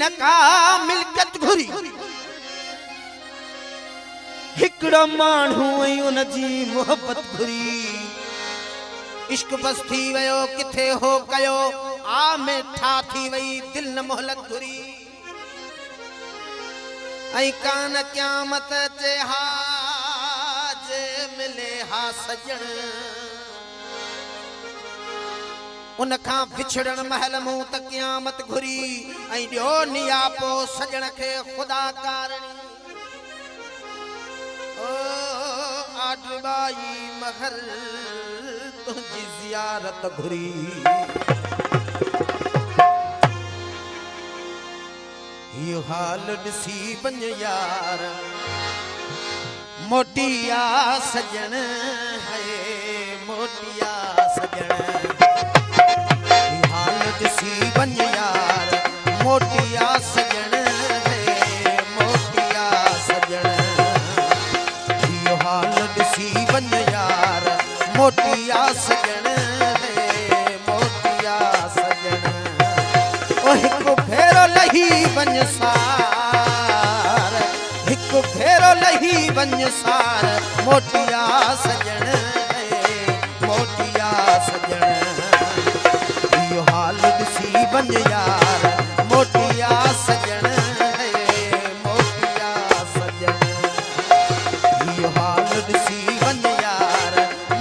नका मिल्कियत घुरी हिकड़ो माण्हू ऐं उन जी मोहब्बत घुरी इश्क बस थी वयो किथे हो कयो आ में ठा थी वई दिल न मोहलत घुरी ऐं कान क़यामत चे हाज मिले हा सजण उन खां विछड़न महल मूं त क़यामत घुरी ऐं ॾियो नियापो सजण खे ख़ुदा कारणी ओ आडबाई महल तुंहिंजी ज़ियारत घुरी इहो हाल ॾिसी वञ यार मोटिया सजण है मोटिया सजण इहो हाल ॾिसी वञ यार मोटिया सजण है मोटिया सजण इहो हाल ॾिसी वञ यार मोटिया सजण है मोटिया सजण ओ हिकु भेरो लही वञ सार हिकु भेरो लही वञ सार मोटिया सजण है मोटिया सजण इहो हाल ॾिसी वञ यार मोटिया सजण है मोटिया सजण इहो हाल ॾिसी वञ यार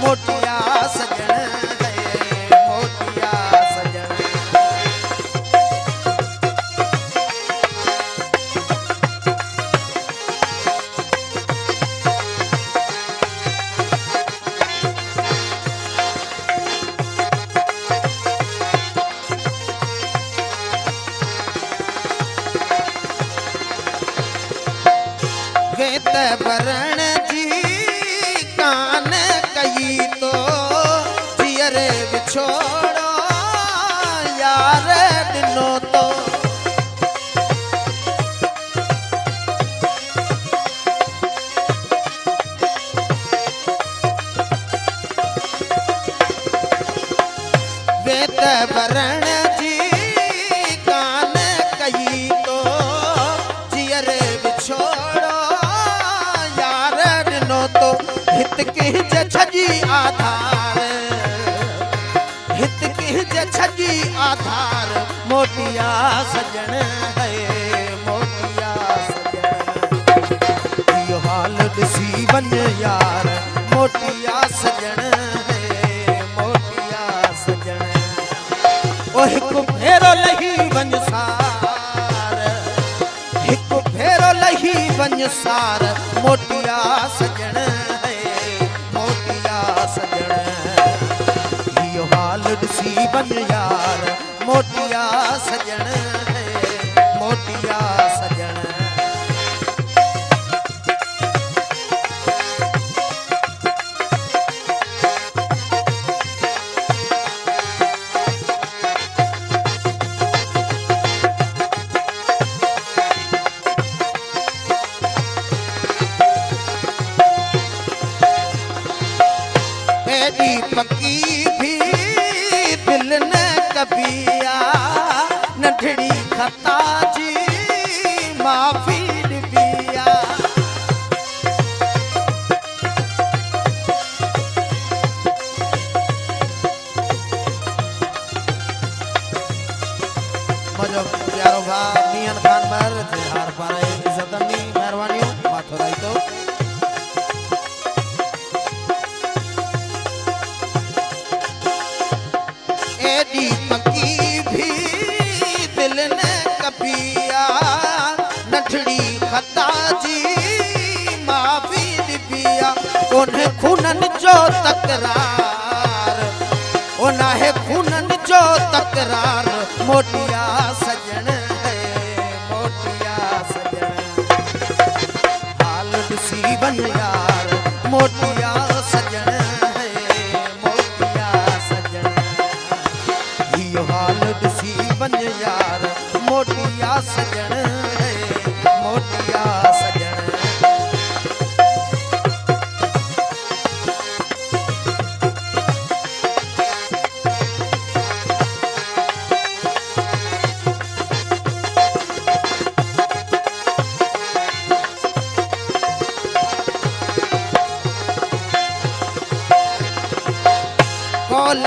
मोटिया सजण है मोटिया सजण वरण जी कान कई तो जियर विछोड़ो यार ॾिनो तो वेत वरण जी कान कई तो जियर विछोड़ो तो हित के छजी आधार हित के छजी आधार मोटिया सजण है मोटिया सजण इहो हाल ॾिसी वञ यार मोटिया सजण है मोटिया सजण ओ हिकु भेरो लही वञ सार हिकु भेरो लही वञ सार मोटिया सजण है मोटिया सजण इहो हाल ॾिसी वञ यार मोटिया सजण है मोटिया सजण पक्की भी दिल न कबिया नंढड़ी खता जी माफ़ी ॾिबिया मुंहिंजो प्यारो भाउ मियान खान बर हार पाराए इज़तनी महिरबानियूं माथो राइतो एडी पक्की भी दिल न कबिया नंढड़ी खता जी माफ़ी ॾिबिया उन्हें खूनन जो तकरार उन है खूनन जो तकरार मोटिया सजण है मोटिया सजण हाल ॾिसी वञ यार मोटिया सजण है मोटिया सजण इहो हाल ॾिसी वञ यार मोटिया सजण है मोटिया सजण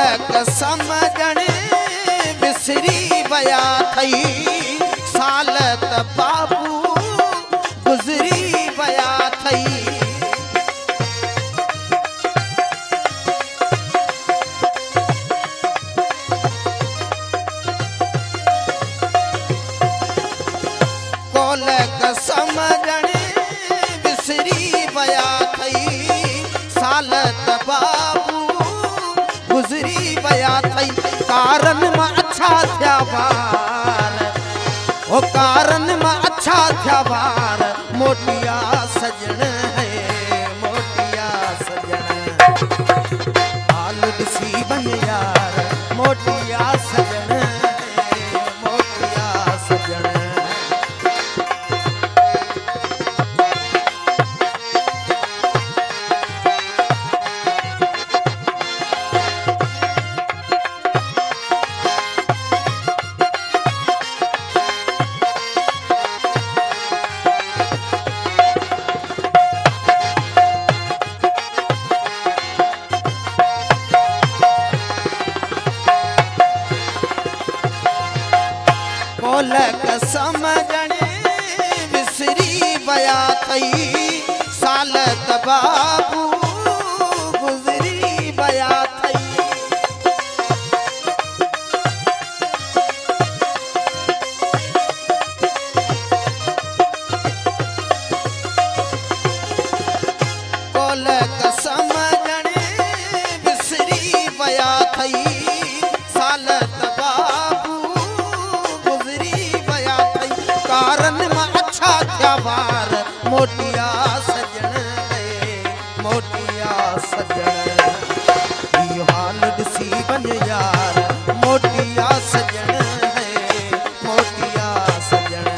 कोलक समझण विसरी वया थई साल त बाबू गुज़री वया थई कोलक समझण विसरी वया थई साल त बाबू गुज़री वया थई कारण मां अच्छा थिया वार ओ कारण मां अच्छा थिया वार मोटिया सजण है मोटिया सजण हाल ॾिसी वञ यार मोटिया सजण है मोटिया सजण कोलक समझण विसरी वया थई साल त बाबू गुज़री वया थई कोलक समझण विसरी वया थई साल त बाबू कारण मां अच्छा थिया वार मोटिया सजण है मोटिया सजण इहो हाल ॾिसी वञ यार मोटिया सजण है मोटिया सजण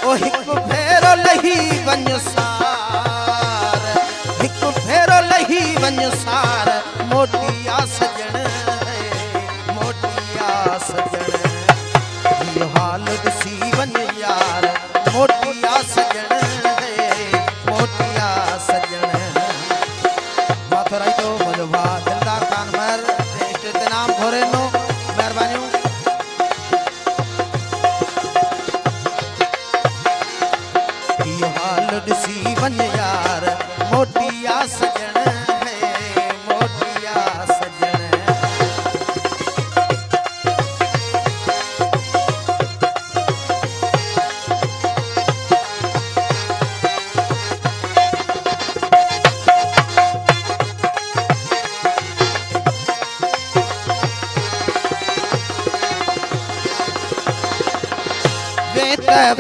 ओ हिकु भेरो लही वञ सार हिकु भेरो लही वञ सार मोटिया सजण है मोटिया सजण इहो हाल ॾिसी वञ यार मोटिया सजण है मोटिया सजण माथुराई तो मुंहिंजो भाउ दिलदार ख़ान महर स्टेज ते नाम घोरे नो महिरबानियूं इहो हाल ॾिसी वञ यार मोटिया सजण है मोटिया सजण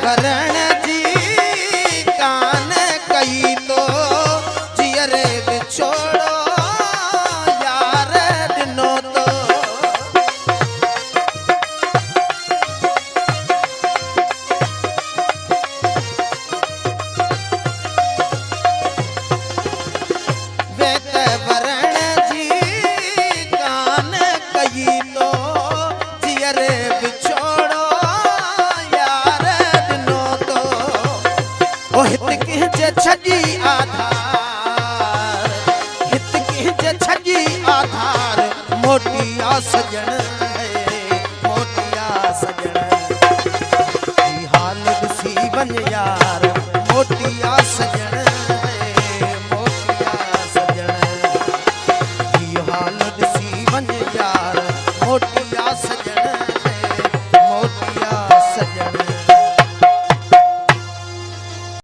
भरण जी कान कई तो जियरे विछोड़ो यार ॾिनो तो वेत भरण जी कान कई तो जियरे विछोड़ो हित कंहिंजे छॼी आधार हित कंहिंजे छॼी आधार मोटिया सजण है मोटिया सजण ई हाल ॾिसी वञ यार मोटिया सजण